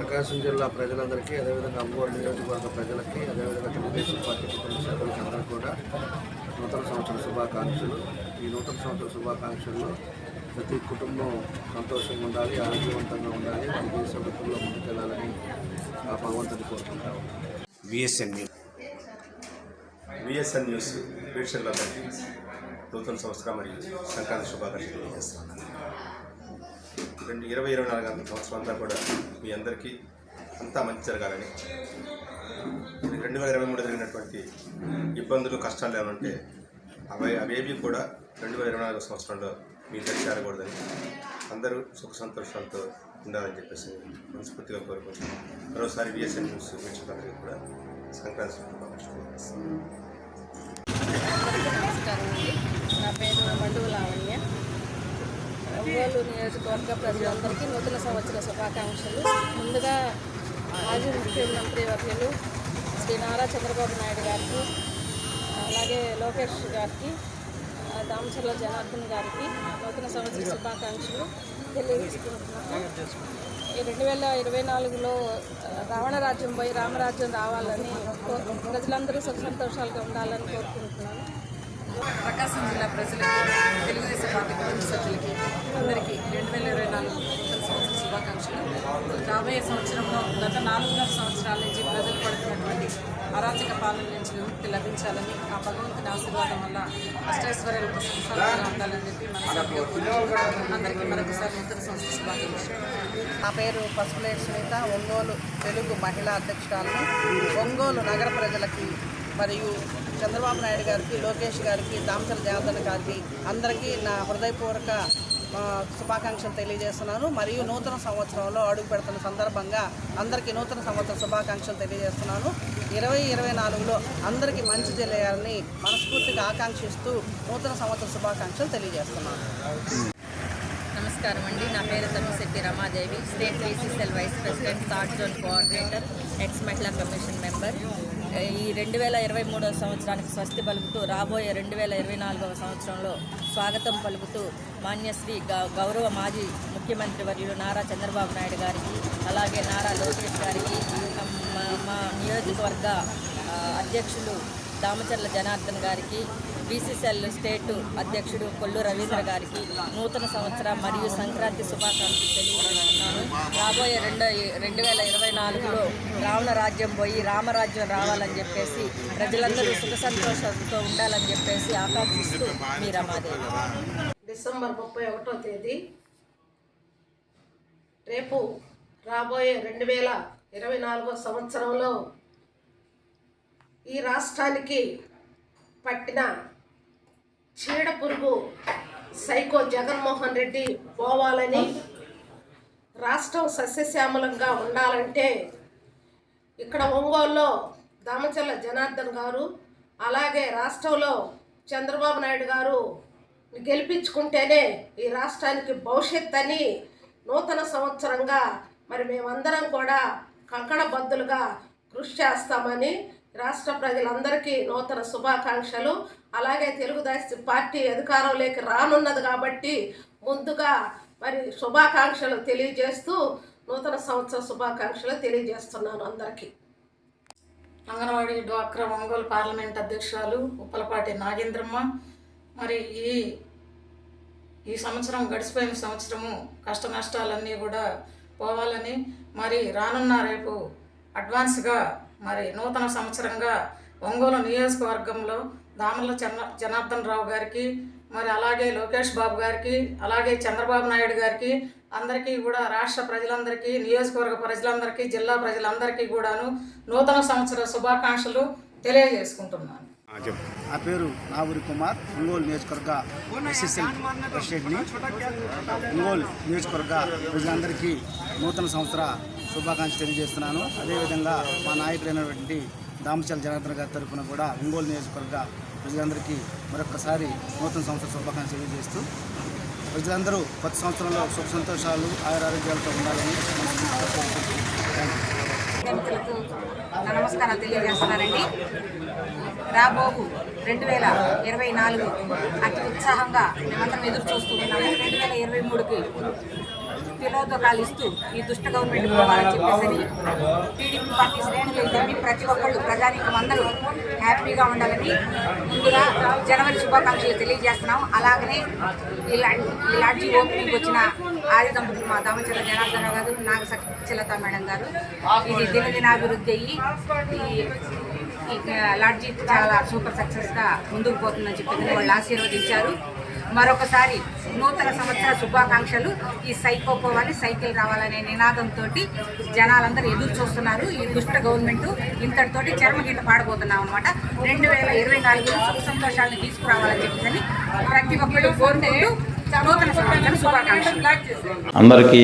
ప్రకాశం జిల్లా ప్రజలందరికీ, అదేవిధంగా ఒంగోలు నియోజకవర్గ ప్రజలకి, అదేవిధంగా తెలుగుదేశం పార్టీ కుటుంబ సభ్యులకి అందరికీ కూడా నూతన సంవత్సర శుభాకాంక్షలు. ఈ నూతన సంవత్సర శుభాకాంక్షల్లో ప్రతి కుటుంబం సంతోషంగా ఉండాలి, ఆరోగ్యవంతంగా ఉండాలి, మన దేశ వృత్తుల్లో ముందుకెళ్ళాలని ఆ భగవంతుని కోరుకుంటాము. విఎస్ఎన్ న్యూస్ వీక్షకులందరికీ నూతన సంవత్సరం మరియు సంక్రాంతి శుభాకాంక్షలు తెలియజేస్తున్నాను. 2024 సంవత్సరం అంతా కూడా మీ అందరికీ అంతా మంచి జరగాలని, 2023 జరిగినటువంటి ఇబ్బందులు కష్టాలు ఏమంటే అవేవి కూడా 2024 సంవత్సరంలో మీ దగ్గర చేరకూడదని, అందరూ సుఖ సంతోషాలతో ఉండాలని చెప్పేసి మనస్ఫూర్తిగా కోరుకుంటున్నాను. మరోసారి విఎస్ఎన్ న్యూస్ వీక్షకులందరికీ కూడా సంక్రాంతి శుభాకాంక్షలు తెలియజేస్తున్నాను. నమస్కారం అండి. నా పేరు మండువ లావణ్య. ఒంగోలు నియోజకవర్గ ప్రజలందరికీ నూతన సంవత్సర శుభాకాంక్షలు. ముందుగా మాజీ ముఖ్యమంత్రి వర్యులు శ్రీ నారా చంద్రబాబు నాయుడు గారికి, అలాగే లోకేష్ గారికి, దామచర్ల జనార్దన్ గారికి నూతన సంవత్సర శుభాకాంక్షలు తెలియజేసుకుంటున్నాను. 2024లో రావణరాజ్యం పోయి రామరాజ్యం రావాలని ప్రజలందరూ సుఖ సంతోషాలుగా ఉండాలని కోరుకుంటున్నాను. ప్రకాశం జిల్లా ప్రజలకి, తెలుగుదేశం పార్టీ కుటుంబ సభ్యులకి అందరికీ 2024 నూతన సంవత్సర శుభాకాంక్షలు. రాబోయే సంవత్సరంలో గత 4.5 సంవత్సరాల నుంచి ప్రజలు పడుతున్నటువంటి అరాచక పాలన నుంచి విముక్తి లభించాలని, ఆ భగవంతుని ఆశీర్వాదం వల్ల అష్టైశ్వర్యాలకు సంసారంగా ఉండాలని చెప్పి అందరికీ మరొకసారి నూతన సంవత్సర శుభాకాంక్షలు. నా పేరు పసుపులేటి సునీత, ఒంగోలు తెలుగు మహిళా అధ్యక్షురాలను. ఒంగోలు నగర ప్రజలకి మరియు చంద్రబాబు నాయుడు గారికి, లోకేష్ గారికి, దామచర్ల జనార్దన్ గారికి అందరికీ నా హృదయపూర్వక శుభాకాంక్షలు తెలియజేస్తున్నాను. మరియు నూతన సంవత్సరంలో అడుగు పెడుతున్న సందర్భంగా అందరికీ నూతన సంవత్సర శుభాకాంక్షలు తెలియజేస్తున్నాను. 2024లో అందరికీ మంచి జరిగాలని మనస్ఫూర్తిగా ఆకాంక్షిస్తూ నూతన సంవత్సర శుభాకాంక్షలు తెలియజేస్తున్నాను. నమస్కారం అండి. నా పేరు Tammisetti Ramadevi, state BCCL vice president, third zone coordinator, ex మహిళా కమిషన్ మెంబర్. ఈ 2023 సంవత్సరానికి స్వస్తి పలుకుతూ రాబోయే 2024 సంవత్సరంలో స్వాగతం పలుకుతూ మాన్యశ్రీ గౌరవ మాజీ ముఖ్యమంత్రి వర్యులు నారా చంద్రబాబు నాయుడు గారికి, అలాగే నారా లోకేష్ గారికి, మా నియోజకవర్గ అధ్యక్షులు దామచర్ల జనార్దన్ గారికి, బీసీసీఎల్ స్టేట్ అధ్యక్షుడు కొల్లు రవీంద్ర గారికి నూతన సంవత్సర మరియు సంక్రాంతి శుభాకాంక్షలు తెలియజేస్తున్నాను. రాబోయే 2024లో రావణ రాజ్యం పోయి రామరాజ్యం రావాలని చెప్పేసి ప్రజలందరూ సుఖ సంతోషంతో ఉండాలని చెప్పేసి ఆకాంక్షిస్తూ మీ రమాదేవి. డిసెంబర్ 31వ తేదీ రేపు రాబోయే 2024 సంవత్సరంలో ఈ రాష్ట్రానికి పట్టిన చీడ పురుగు సైకో జగన్మోహన్ రెడ్డి పోవాలని, రాష్ట్రం సస్యశ్యామలంగా ఉండాలంటే ఇక్కడ ఒంగోలులో దామచర్ల జనార్దన్ గారు, అలాగే రాష్ట్రంలో చంద్రబాబు నాయుడు గారు గెలిపించుకుంటేనే ఈ రాష్ట్రానికి భవిష్యత్ అని నూతన సంవత్సరంగా మరి మేమందరం కూడా కంకణబద్దులుగా కృషి చేస్తామని రాష్ట్ర ప్రజలందరికీ నూతన శుభాకాంక్షలు. అలాగే తెలుగుదేశం పార్టీ అధికారంలోకి రానున్నది కాబట్టి ముందుగా మరి శుభాకాంక్షలు తెలియజేస్తూ నూతన సంవత్సర శుభాకాంక్షలు తెలియజేస్తున్నాను అందరికీ. అంగన్వాడీ డ్వాక్రా ఒంగోలు పార్లమెంట్ అధ్యక్షురాలు ఉప్పలపాటి నాగేంద్రమ్మ. మరి ఈ సంవత్సరం గడిచిపోయిన సంవత్సరము కష్ట నష్టాలన్నీ కూడా పోవాలని, మరి రానున్న రేపు అడ్వాన్స్గా మరి నూతన సంవత్సరంగా ఒంగోలు నియోజకవర్గంలో దామర్ల జనార్దన్ రావు గారికి, మరి అలాగే లోకేష్ బాబు గారికి, అలాగే చంద్రబాబు నాయుడు గారికి అందరికీ కూడా, రాష్ట్ర ప్రజలందరికీ, నియోజకవర్గ ప్రజలందరికీ, జిల్లా ప్రజలందరికీ కూడాను నూతన సంవత్సర శుభాకాంక్షలు తెలియజేసుకుంటున్నాను. నా పేరు నావూరి కుమార్, ఒంగోలు నియోజకవర్గ ఎస్ఎస్ఎల్ ప్రెసిడెంట్ని. ఒంగోలు నియోజకవర్గ ప్రజలందరికీ నూతన సంవత్సర శుభాకాంక్షలు తెలియజేస్తున్నాను. అదేవిధంగా మా నాయకులైనటువంటి దామచర్ల జనార్దన్ గారి తరఫున కూడా ఒంగోలు నియోజకవర్గ ప్రజలందరికీ మరొకసారి నూతన సంవత్సర శుభాకాంక్షలు తెలియజేస్తూ ప్రజలందరూ కొత్త సంవత్సరంలో సుఖ సంతోషాలు, ఆయురారోగ్యాలతో ఉండాలని నమస్కారాలు తెలియజేస్తున్నానండి. రాబోవు 2024 అతి ఉత్సాహంగా మేమందరం ఎదురు చూస్తూ ఉన్నాము. 2023కి తిలోదకాలు ఇస్తూ ఈ దుష్ట గవర్నమెంట్ పోవాలని చెప్పేసి టీడీపీ పార్టీ శ్రేణులు అయితే ప్రతి ఒక్కళ్ళు ప్రజానీకం అందరూ హ్యాపీగా ఉండాలని ముందుగా జనవరి శుభాకాంక్షలు తెలియజేస్తున్నాం. అలాగనే ఈ లాడ్జీ ఓపెనింగ్ వచ్చిన ఆది దంపతులు మా దామచర్ల జనార్దన గారు, నాగ సత్యలత మేడం గారు ఇది దినదినాభివృద్ధి అయ్యి ఈ లాడ్జీ చాలా సూపర్ సక్సెస్గా ముందుకు పోతుందని చెప్పి వాళ్ళు ఆశీర్వదించారు. మరొకసారి నూతన సంవత్సర శుభాకాంక్షలు. ఈ సైకో పోవాలి, సైకిల్ రావాలనే నినాదంతో జనాలందరూ ఎదురు చూస్తున్నారు. ఈ దుష్ట గవర్నమెంట్ ఇంతటితోటి చర్మగీత పాడబోతున్నాం అనమాట. 2024లో సుఖ సంతోషాలను తీసుకురావాలని చెప్పేసి ప్రతి ఒక్కళ్ళు కోరుకుంటూ నూతన సంవత్సర శుభాకాంక్షలు. అందరికీ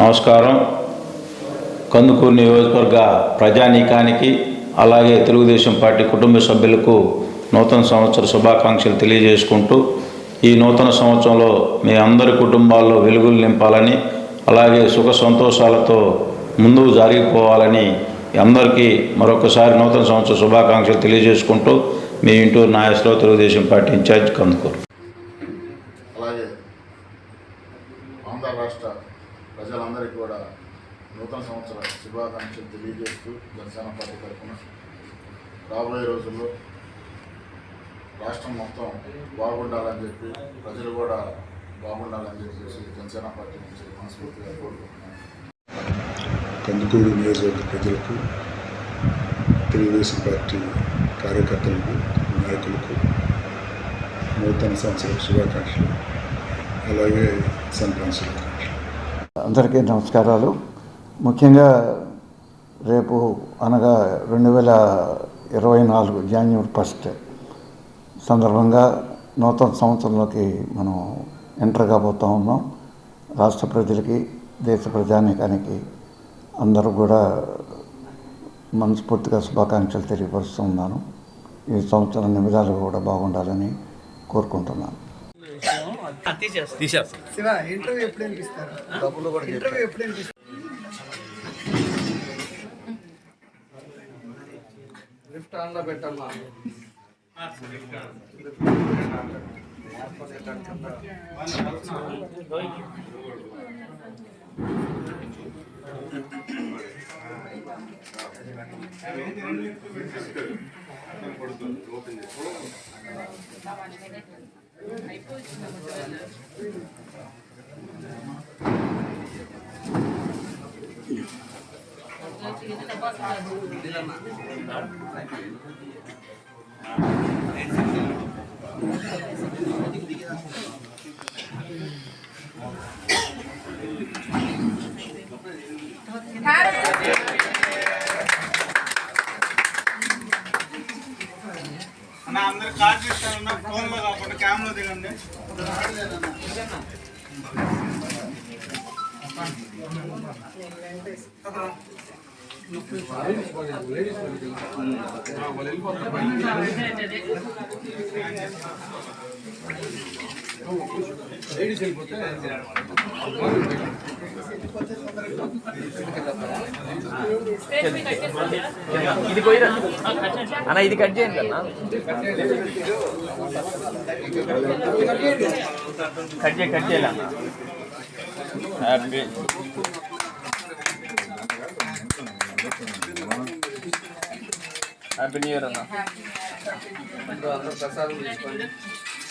నమస్కారం. కందుకూరు నియోజకవర్గ ప్రజానీకానికి అలాగే తెలుగుదేశం పార్టీ కుటుంబ సభ్యులకు నూతన సంవత్సర శుభాకాంక్షలు తెలియజేసుకుంటూ ఈ నూతన సంవత్సరంలో మీ అందరి కుటుంబాల్లో వెలుగులు నింపాలని అలాగే సుఖ సంతోషాలతో ముందుకు జరిగిపోవాలని అందరికీ మరొకసారి నూతన సంవత్సర శుభాకాంక్షలు తెలియజేసుకుంటూ మీ ఇంటూరు నాగేశ్వరరావు, తెలుగుదేశం పార్టీ ఇన్ఛార్జ్, కందుకూరు. అలాగే ఆంధ్ర రాష్ట్ర ప్రజలందరికీ కూడా నూతన సంవత్సర శుభాకాంక్షలు తెలియజేస్తూ జనసేన పార్టీ తరఫున రాబోయే రోజుల్లో రాష్ట్రం మొత్తం బాగుండాలని చెప్పి ప్రజలు కూడా బాగుండాలని చెప్పేసి జనసేన పార్టీ నుంచి మనస్ఫూర్తిగా కోరుకుంటున్నాను. కందుకూరు నియోజకవర్గ ప్రజలకు, తెలుగుదేశం పార్టీ కార్యకర్తలకు, నాయకులకు నూతన సంవత్సర శుభాకాంక్షలు అలాగే సంక్రాంతి శుభాకాంక్షలు. అందరికీ నమస్కారాలు. ముఖ్యంగా రేపు అనగా 2024 జనవరి 1 సందర్భంగా నూతన సంవత్సరంలోకి మనం ఎంటర్ కాబోతూ ఉన్నాం. రాష్ట్ర ప్రజలకి, దేశ ప్రజానీకానికి అందరూ కూడా మనస్ఫూర్తిగా శుభాకాంక్షలు తెలియపరుస్తున్నాను. ఈ సంవత్సరం అన్ని విధాలు కూడా బాగుండాలని కోరుకుంటున్నాను. లిఫ్ట్ ఆన్లో పెట్టమ్మా. అందరు కార్డు ఇస్తారన్న ఫోన్లో కాకుండా క్యామ్లో దిగండి. ఇది పోయిరా అన్న, ఇది కట్ చేయండి అన్న, కట్ చేయాలి అన్న. హ్యాపీ హ్యాపీ న్యూ ఇయర్ అన్న. అందరూ ప్రసాదం తీసుకోండి,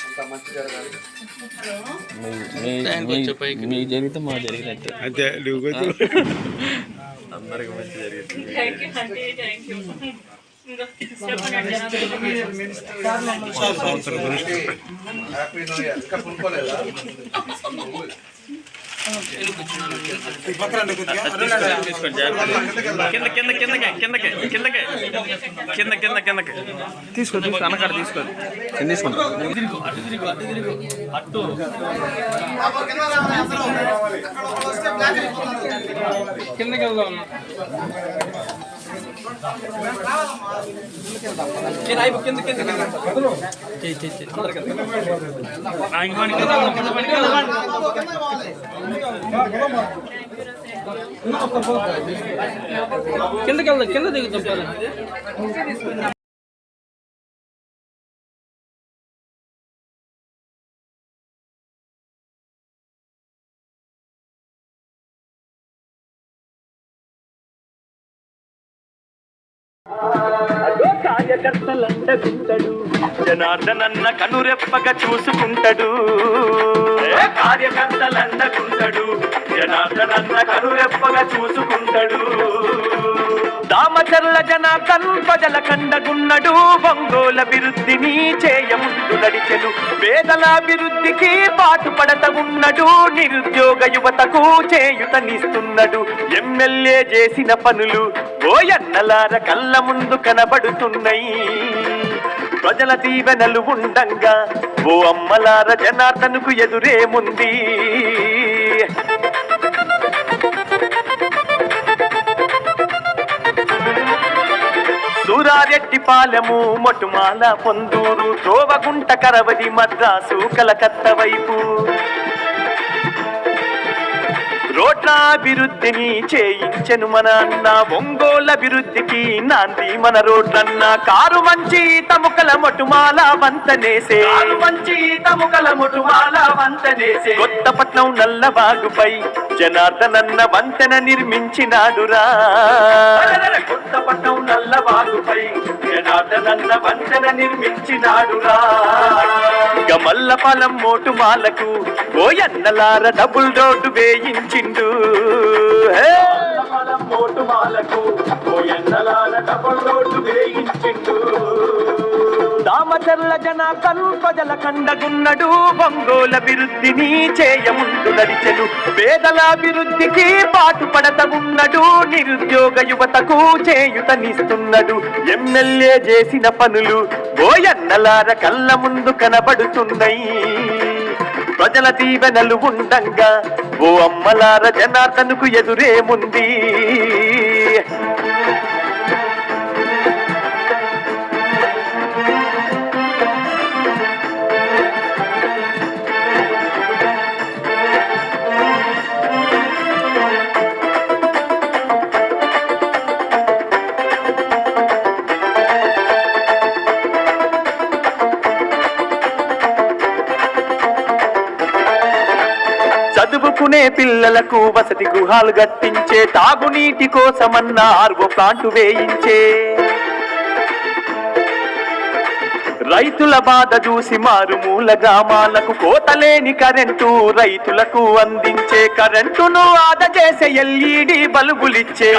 అంత మంచి జరగాలి. మీ జరిగితే మా జరిగినట్టు అంతే. అందరికి మంచి జరిగింది. Happy new year. ఇంకా పునుకోలేదా? కిందకి తీసుకో అన్నకాడ తీసుకో తీసుకుంటా. కిందకి వెళ్దాం. కింద దిగుతాం. కార్యకర్తలండగుంటడు జనార్దనన్న కనురెప్పగా చూసుకుంటాడు. కార్యకర్తలండగుంటడు జనార్దనన్న కనురెప్పగా చూసుకుంటాడు. దామచర్ల జనార్దన్ ప్రజల కండగున్నడు. ఒంగోలు అభివృద్ధిని చేయముందు నడిచెను. పేదల అభివృద్ధికి పాటుపడత ఉన్నడు. నిరుద్యోగ యువతకు చేయుతనిస్తున్నాడు. ఎమ్మెల్యే చేసిన పనులు ఓయన్నలార కళ్ళ ముందు కనబడుతున్నాయి. ప్రజల దీవెనలు ఉండంగా ఓ అమ్మలార జనార్దన్కు ఎదురేముంది. సూరారెడ్డిపాలెము మొటుమాల పొందూరు త్రోవగుంట కరవది మద్రాసు కలకత్త వైపు రోడ్ల అభివృద్ధిని చేయించెను మన అన్న. ఒంగోలు అభివృద్ధికి నాంది మన రోడ్లన్న. కారు మంచి తముకల మొటుమాల వంతనేసే కొత్తపట్నం నల్లబాగుపై జనార్దనన్న వంతెన నిర్మించినాడురా. కొత్తపట్నం నల్లబాగుపై జనార్దనన్న వంతెన నిర్మించినాడురా. గమల్లపాలెం మోటుమాలకు ఓయన్నలార డబుల్ రోడ్డు వేయించిండు. మోటుమాలకు ఓయన్నలార డబుల్ రోడ్డు వేయించిండు. దామచర్ల జనార్దన్ ప్రజల కండగున్నడు. ఒంగోలు అభివృద్ధిని చేయముందు నడిచెను. పేదల అభివృద్ధికి పాటుపడత ఉన్నడు. నిరుద్యోగ యువతకు చేయుతనిస్తున్నాడు. ఎమ్మెల్యే చేసిన పనులు ఓయన్నలార కళ్ళ ముందు కనబడుతున్నాయి. ప్రజల దీవెనలు ఉండంగా ఓ అమ్మలార జనార్దన్కు ఎదురేముంది. చదువుకునే పిల్లలకు వసతి గృహాలు కట్టించే. తాగునీటి కోసమన్న ఆర్వో ప్లాంటు వేయించే. రైతుల బాధ చూసి మారుమూల గ్రామాలకు కోతలేని కరెంటు రైతులకు అందించే. కరెంటును ఆదా చేసే ఎల్ఈడి బల్బులిచ్చే.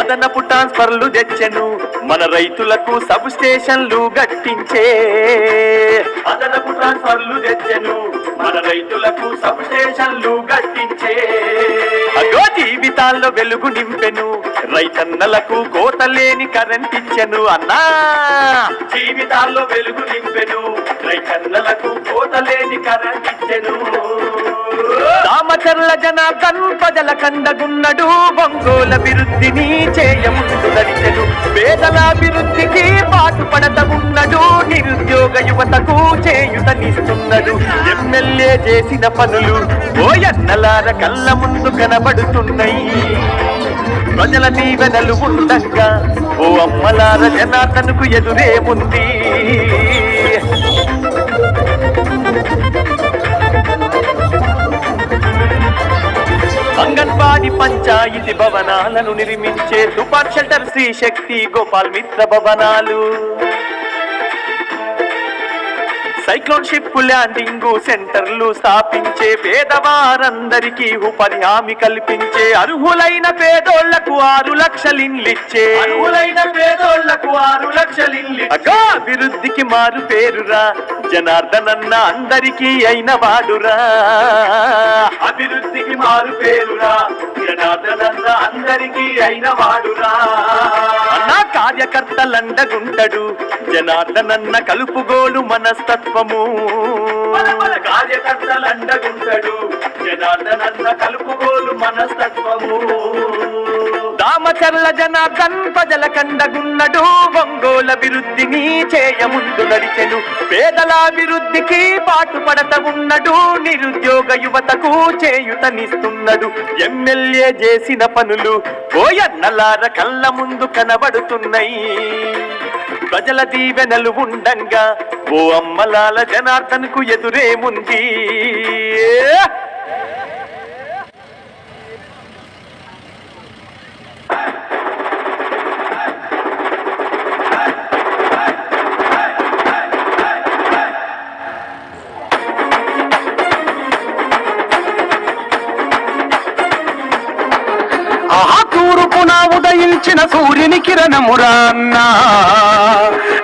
అదనపు ట్రాన్స్ఫర్లు తెచ్చెను. మన రైతులకు సబ్ స్టేషన్లు గట్టించే. అదనపు ట్రాన్స్ఫర్లు తెచ్చెను. మన రైతులకు సబ్ స్టేషన్లు గట్టించే. అగో జీవితాల్లో వెలుగు నింపెను. రైతన్నలకు కోతలేని కరెంట్ ఇచ్చెను అన్నా. జీవితాల్లో వెలుగు నింపెను. రైతన్నలకు కోతలేని కరెంట్ ఇచ్చెను. దామచర్ల జనార్దన్ ప్రజల కండగున్నడు. ఒంగోలు అభివృద్ధిని చేయముందు నడిచెను. పేదల అభివృద్ధికి పాటుపడత ఉన్నడు. నిరుద్యోగ యువతకు చేయుతనిస్తున్నాడు. ఎమ్మెల్యే చేసిన పనులు ఓయన్నలార కళ్ళ ముందు కనబడుతున్నాయి. ప్రజల దీవెనలు ఉండంగా ఓ అమ్మలార జనార్దన్కు ఎదురేముంది. అంగన్వాడీ పంచాయతీ భవనాలను నిర్మించే. సూపర్ షెల్టర్ శ్రీ శక్తి గోపాల్ మిత్ర భవనాలు. సైక్లోన్ షిప్ ల్యాండింగ్ సెంటర్లు స్థాపించే. పేదవారందరికీ ఉపాధి హామీ కల్పించే. అర్హులైన పేదోళ్లకు 6 లక్షల ఇండ్లిచ్చే. అభివృద్ధికి మారు పేరురా జనార్దనన్న అందరికీ అయిన వాడురా. అభివృద్ధికి మారు పేరురా జనార్దనన్న అందరికీ అయిన వాడురా. అన్నా కార్యకర్తలండగుంటడు జనార్దనన్న కలుపుగోలు మనస్తత్వము. కార్యకర్తలండగుంటడు జనార్దనన్న కలుపుగోలు మనస్తత్వము. దామచర్ల జనార్దన్ ప్రజల కండగున్నడు. ఒంగోలు అభివృద్ధిని చేయముందు నడిచెను. పేదల అభివృద్ధికి పాటుపడత ఉన్నడు. నిరుద్యోగ యువతకు చేయుతనిస్తున్నాడు. ఎమ్మెల్యే చేసిన పనులు ఓయన్నలార కళ్ళ ముందు కనబడుతున్నాయి. ప్రజల దీవెనలు ఉండంగా ఓ అమ్మలాల జనార్దన్కు ఎదురేముంది. తూర్పున ఉదయించిన సూర్యుని కిరణమురా అన్నా,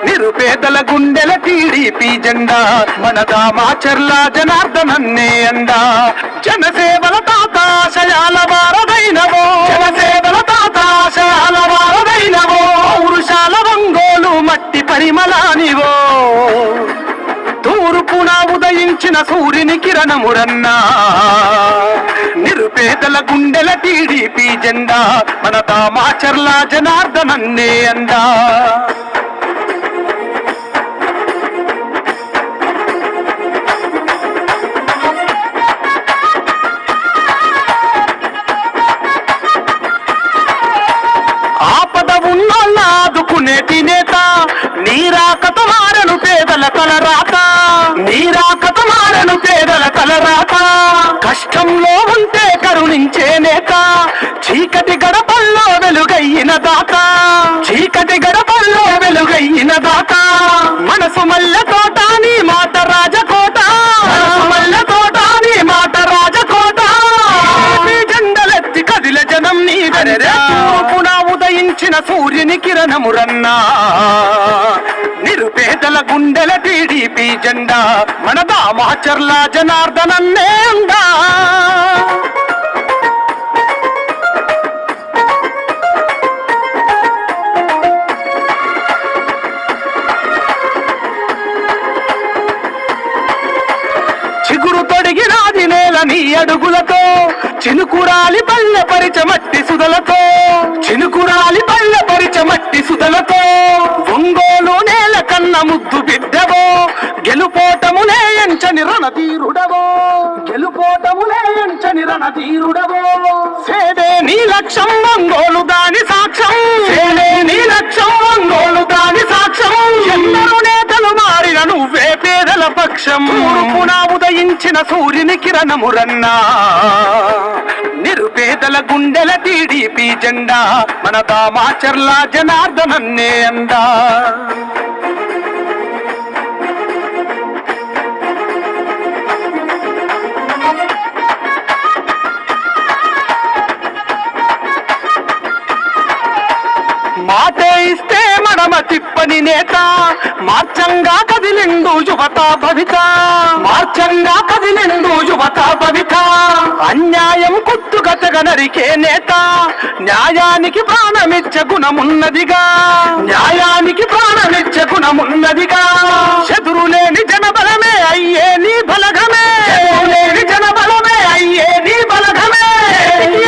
నిరుపేదల గుండెల టీడీపీ జెండా, మన దామాచర్ల జనార్దనన్నే అండా. జనసేవల తాతాశయాల వారదైనవో, జనసేవల తాతాశయాల వారదైనవో, పౌరుషాల ఒంగోలు మట్టి పరిమళానివో. తూర్పున ఉదయించిన సూర్యుని కిరణమురన్నా, నిరుపేదల గుండెల టీడీపీ జెండా, మన దామాచర్ల జనార్దనన్నే అండా. ఆపద ఉన్నోళ్ళ ఆదుకునేటి నేత, నీరాకత మారను పేదల తలరాత, నీరాకత మారను పేదల తలరాత. కష్టంలో ఉంటే కరుణించే నేత, చీకటి గడపల్లో వెలుగయ్యిన దాత, చీకటి గడపల్లో వెలుగయ్యిన దాత. మనసు మల్ల తోట నీ మాట రాజకోట, మనసు మల్ల తోట నీ మాట రాజకోట. జెండలెత్తి కదిల జనం నీ తూర్పున ఉదయించిన సూర్యుని కిరణమురన్నా, నిరుపేదల గుండెల టీడీపీ జెండా, మన దామాచర్ల జనార్దనన్నే అండా. చిగురు తొడిగినాది నేల నీ అడుగులతో, చినుకురాలి పల్లె పరిచమట్టి సుదలతో, చినుకురాలి పల్లె పరిచమట్టి సుదలతో. ఒంగోలు నేల కన్న ముద్దు బిడ్డవో, గెలుపోటములే ఎంచని రణధీరుడవో, గెలుపోటములే ఎంచని రణధీరుడవో. సేదే నీ లక్ష్యం ఒంగోలు దాని సాక్ష్యం, సేదే నీ లక్ష్యం ఒంగోలు దాని సాక్ష్యం. ఎందరూ నేతలు మారిన నువ్వే పేదల పక్షం. తూర్పున ఉదయించిన సూర్యుని కిరణమురన్నా, నిరుపేదల గుండెల టీడీపీ జెండా, మన దామాచర్ల జనార్దనన్నే అందా. మాటే ఇస్తే మడమ తిప్పని నేత, మార్చంగా కదిలిండు యువత భవిత, మార్చంగా కదిలిండు యువత భవిత. అన్యాయం కుట్టుగతగ నరికే నేత, న్యాయానికి ప్రాణమిచ్చే గుణమున్నదిగా, న్యాయానికి ప్రాణమిచ్చే గుణమున్నదిగా. శత్రులేని జనబలమే అయ్యే నీ బలగమే, శత్రులేని జనబలమే అయ్యే నీ బలగమే.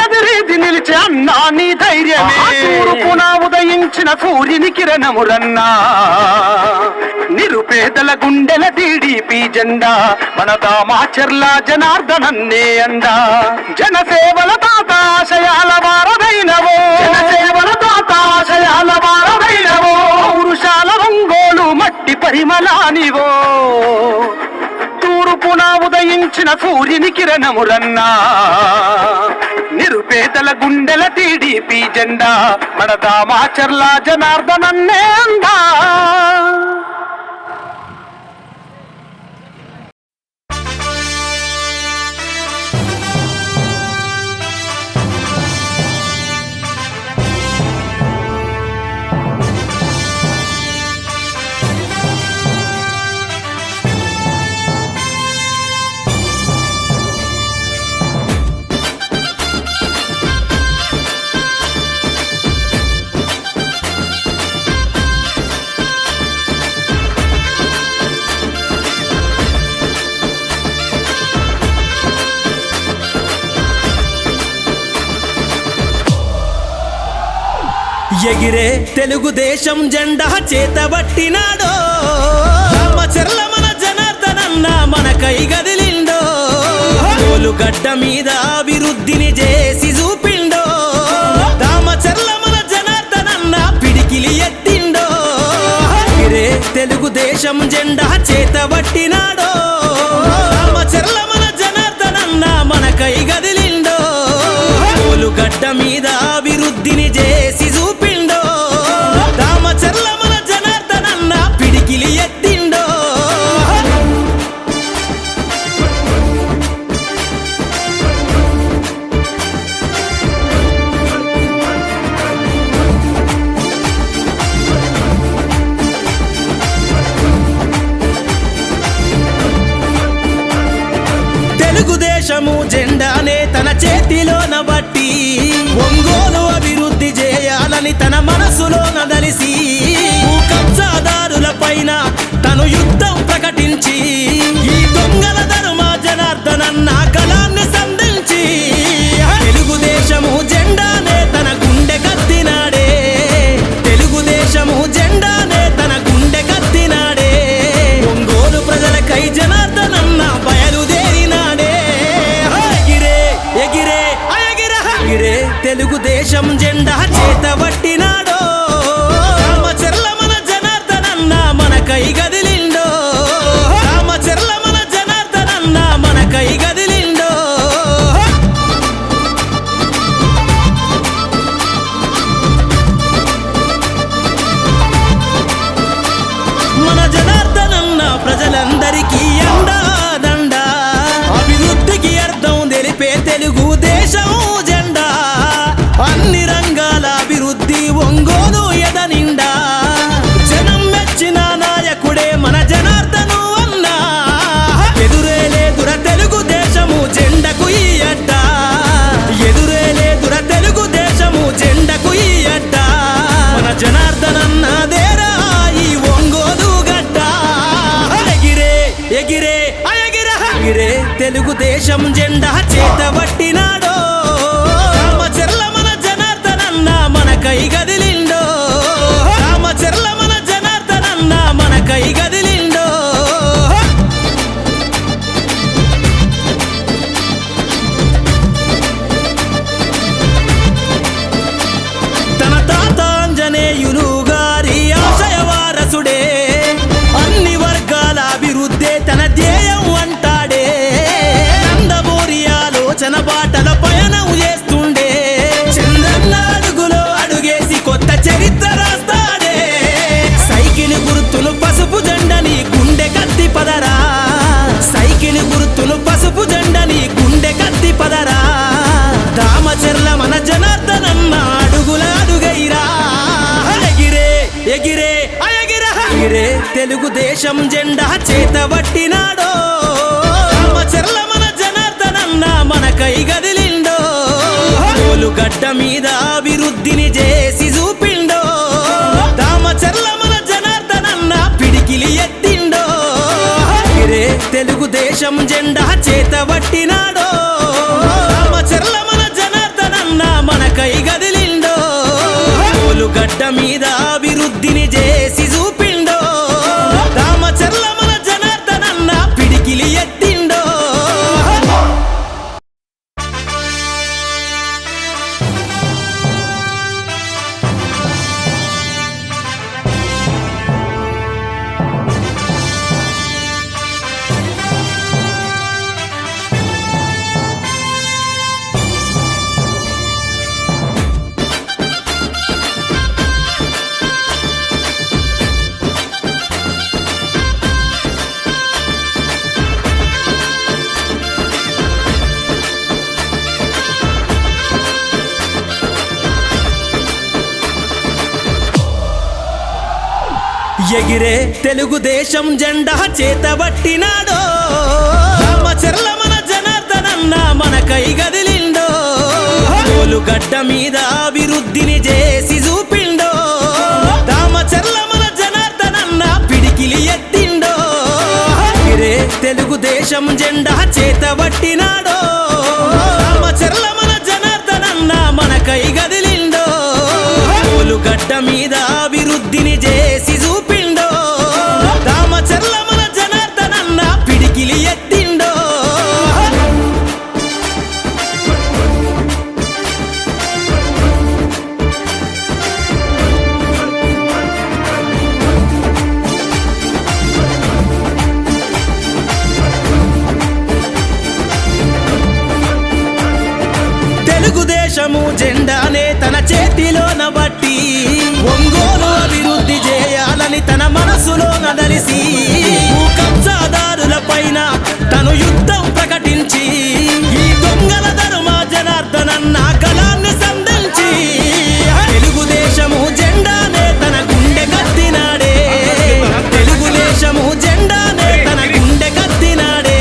ఎదురీది నిలిచే అన్నా నీ ధైర్యమే. తూర్పున ఉదయించిన సూర్యుని కిరణమురన్నా, నిరుపేదల గుండెల టీడీపీ జెండా, మన దామాచర్ల జనార్దనన్నే అండా. జనసేవల తాతాశయాల వారదైనవో, జనసేవల తాతాశయాల వారదైనవో, పౌరుషాల ఒంగోలు మట్టి పరిమళానివో. తూర్పున ఉదయించిన సూర్యుని కిరణమురన్నా, నిరుపేదల గుండెల టీడీపీ జెండా, మన దామాచర్ల జనార్దనన్నే అందా. ఎగిరే తెలుగుదేశం జెండా చేతబట్టినాడో, రామచర్ల మన జనార్దనన్న మనకై గదిలిండో. గడ్డ మీద అభివృద్ధిని చేసి చూపిండో, రామచర్ల మన జనార్దనన్న పిడికిలి ఎత్తిండో. ఎగిరే తెలుగుదేశం జెండా చేతబట్టినాడో, రామచర్ల మన జనార్దనన్న మనకై గదిలిండో. గడ్డ మీద అభివృద్ధిని చేసి చూపిండో, రామచర్ల మన జనార్దనన్న పిడికిలి ఎత్తిండో. తెలుగుదేశము జెండానే తన గుండె కత్తినాడే తెలుగుదేశము జెండానే తన గుండె కత్తినాడే ఒంగోలు ప్రజలకై జనార్దనన్న బయలుదేరినాడే ఎగిరే ఎగిరే ఎగిరే తెలుగుదేశం జెండా చేతబట్టినాడో రామచర్ల మన జనార్దనన్న మనకై గదిలిండో రామచర్ల మన జనార్దనన్న మనకై గదిలిండో మన జనార్దనన్న ప్రజలందరికీ అండా దండ అభివృద్ధికి అర్థం తెలిపే తెలుగుదేశం జెండా అన్ని రంగాల అభివృద్ధి ఒంగోలు ఎదనిండా జనం మెచ్చిన నాయకుడే మన జనార్దను అన్నా ఎదురే లేదుర తెలుగుదేశము జెండకు ఈ అడ్డ ఎదురే లేదుర తెలుగుదేశము జెండకు ఈ అడ్డ మన జనార్దనన్నదేరా ఈ ఒంగోలు గడ్డ ఎగిరే ఎగిరే ఎగిరే తెలుగుదేశం జెండా చేతబట్టినాడో రామచర్ల మన జనార్దనన్న మనకై గదిలిండో రామచర్ల మన జనార్దనన్న మనకై గదిలిండో తన తాత ఆంజనేయులు గారి ఆశయ వారసుడే అన్ని వర్గాల అభివృద్ధి తన ధ్యేయం అంటాడే నందమూరి ఆలోచన బాటల పయనం చేస్తుండే చంద్రన్న అడుగులో అడుగేసి కొత్త చరిత్ర రాస్తాడే సైకిల్ గుర్తును పసుపు జెండని గుండె కత్తి పదరా సైకిల్ గుర్తును పసుపు జెండని గుండె కత్తి పదరా దామచర్ల మన జనార్దనన్న అడుగుల అడుగైరా ఎగిరే ఎగిరే ఎగిరే తెలుగుదేశం జెండా చేతబట్టినాడో రామచర్ల మన జనార్దనన్న మనకై గదిలిండో గడ్డ మీద అభివృద్ధిని చేసి చూపిండో దామచర్ల మన జనార్దనన్న పిడికిలి ఎత్తిండో ఎగిరే తెలుగుదేశం జెండా చేతబట్టినాడో రామచర్ల మన జనార్దనన్న మనకై గదిలిండో గడ్డ మీద అభివృద్ధిని చేసి చూపిండో దామచర్ల మన జనార్దనన్న పిడికిలి ఎత్తిండో ఎగిరే తెలుగుదేశం జెండా చేతబట్టినాడో రామచర్ల మన జనార్దనన్న మనకై గదిలిండో గడ్డ మీద అభివృద్ధిని చేసి చూపిండో దామచర్ల మన జనార్దనన్న పిడికిలి ఎత్తిండో ఎగిరే తెలుగుదేశం జెండా చేతబట్టినాడో రామచర్ల మన జనార్దనన్న మనకై గదిలిండో గడ్డ మీద అభివృద్ధిని చేసి చూపిండో దామచర్ల మన జనార్దనన్న పిడికిలి ఎత్తిండో తెలుగుదేశము జెండానే తన చేతిలోన బట్టి ఒంగోలు అభివృద్ధి చేయాలని తన మనసులో నదలిసి కబ్జాదారుల పైన తను యుద్ధం ప్రకటించి ఈ దొంగల ధర్మ జనార్దనన్న గళాన్ని సంధించి తెలుగుదేశము జెండానే తన గుండె కత్తినాడే తెలుగుదేశము జెండానే తన గుండె కత్తినాడే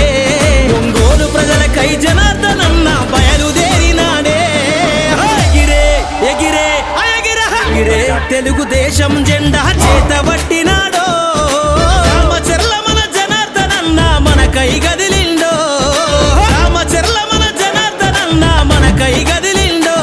ఒంగోలు ప్రజలకై జనార్దనన్న బయలుదేరినాడే ఎగిరే ఎగిరే ఎగిరే తెలుగుదేశం జెండా చేతబట్టినాడో రామచర్ల మన జనార్దనన్న మనకై గదిలిండో రామచర్ల మన జనార్దనన్న మనకై గదిలిండో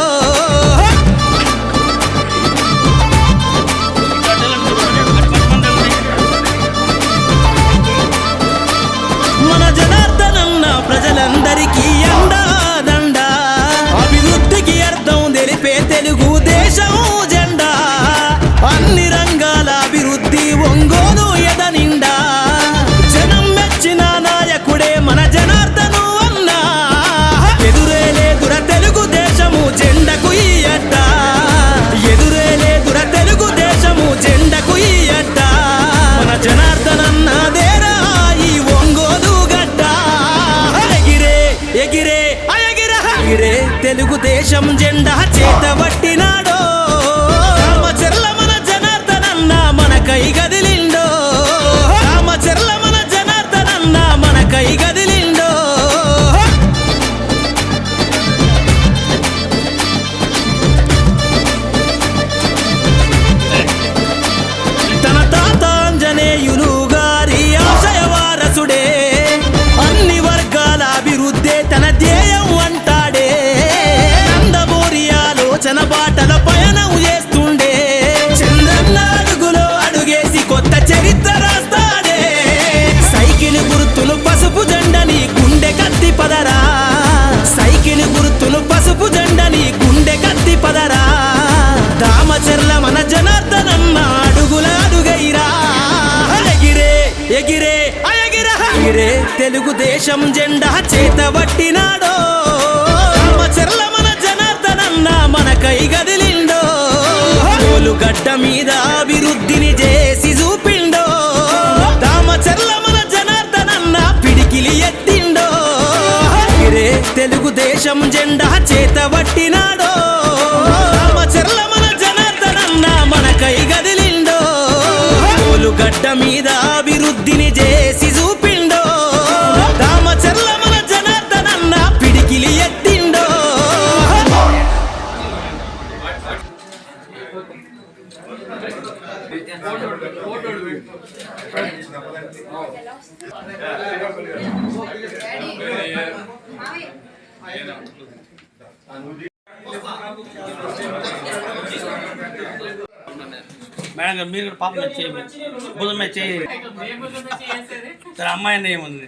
తెలుగుదేశం జెండా చేతబట్టినాడో రామచర్ల మన జనార్దనన్న మనకై గదిలిండో రామచర్ల మన జనార్దనన్న మనకై గదిలిండో తన తాత ఆంజనేయులు గారి ఆశయ వారసుడే అన్ని వర్గాల అభివృద్ధే తన ధ్యేయం అంటాడే నందమూరి ఆలోచన బాటల పయనం చేస్తుండే చంద్రన్న అడుగులో అడుగేసి కొత్త చరిత్ర రాస్తాడే సైకిల్ గుర్తును పసుపు జెండని గుండె కత్తి పదరా సైకిల్ గుర్తును పసుపు జెండని గుండె కత్తి పదరా దామచర్ల మన జనార్దనన్న అడుగుల అడుగైరా ఎగిరే ఎగిరే ఎగిరే తెలుగుదేశం జెండా చేతబట్టినాడో రామచర్ల మన జనార్దనన్న మనకై గదిలిండో గడ్డ మీద అభివృద్ధిని చేసి చూపిండో దామచర్ల మన జనార్దనన్న పిడికిలి ఎత్తిండో ఎగిరే తెలుగుదేశం జెండా చేతబట్టినాడో రామచర్ల మన జనార్దనన్న మనకై గదిలిండో గడ్డ మీద అభివృద్ధిని చేసి చూపిండో దామచర్ల మన జనార్దనన్న పిడికిలి ఎత్తిండో మేడం గారు మీరు కూడా పాప మీద చేయండి భుజం మీద చేయండి సరే అమ్మాయి అన్న ఏముంది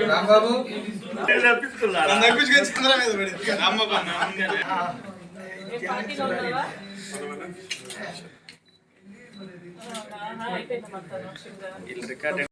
రాంబాబు రికార్డ్